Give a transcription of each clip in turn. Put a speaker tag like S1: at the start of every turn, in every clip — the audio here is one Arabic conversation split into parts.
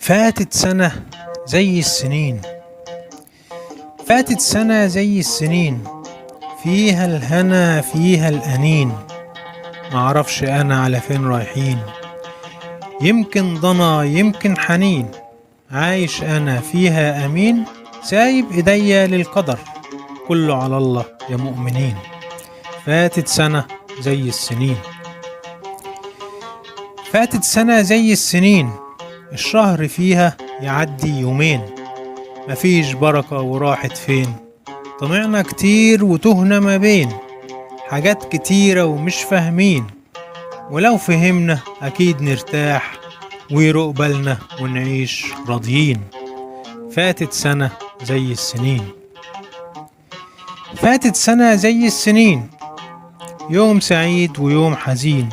S1: فاتت سنة زي السنين. فاتت سنة زي السنين، فيها الهنا فيها الأنين. معرفش أنا على فين رايحين، يمكن ضنا يمكن حنين. عايش أنا فيها أمين، سايب إيديا للقدر، كله على الله يا مؤمنين. فاتت سنة زي السنين. فاتت سنة زي السنين، الشهر فيها يعدي يومين. مفيش بركة وراحت فين، طمعنا كتير وتهنا ما بين حاجات كتيرة ومش فاهمين. ولو فهمنا أكيد نرتاح ويروق بالنا ونعيش راضيين. فاتت سنة زي السنين. فاتت سنة زي السنين، يوم سعيد ويوم حزين.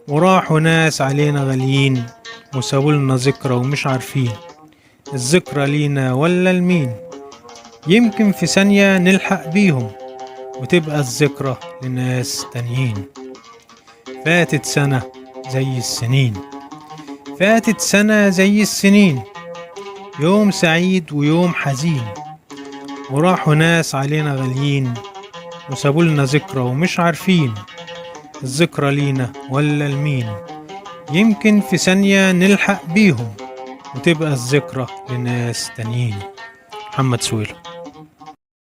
S1: وراحوا ناس علينا غاليين وسابولنا ذكرى ومش عارفين الذكرى لينا ولا لمين. يمكن في ثانية نلحق بيهم وتبقى الذكرى لناس تانيين. فاتت سنة زي السنين. فاتت سنة زي السنين، يوم سعيد ويوم حزين. وراحوا ناس علينا غاليين وسابولنا ذكرى ومش عارفين الذكرى لينا ولا لمين. يمكن في ثانية نلحق بيهم وتبقى الذكرى لناس تانيين. محمد سويلم.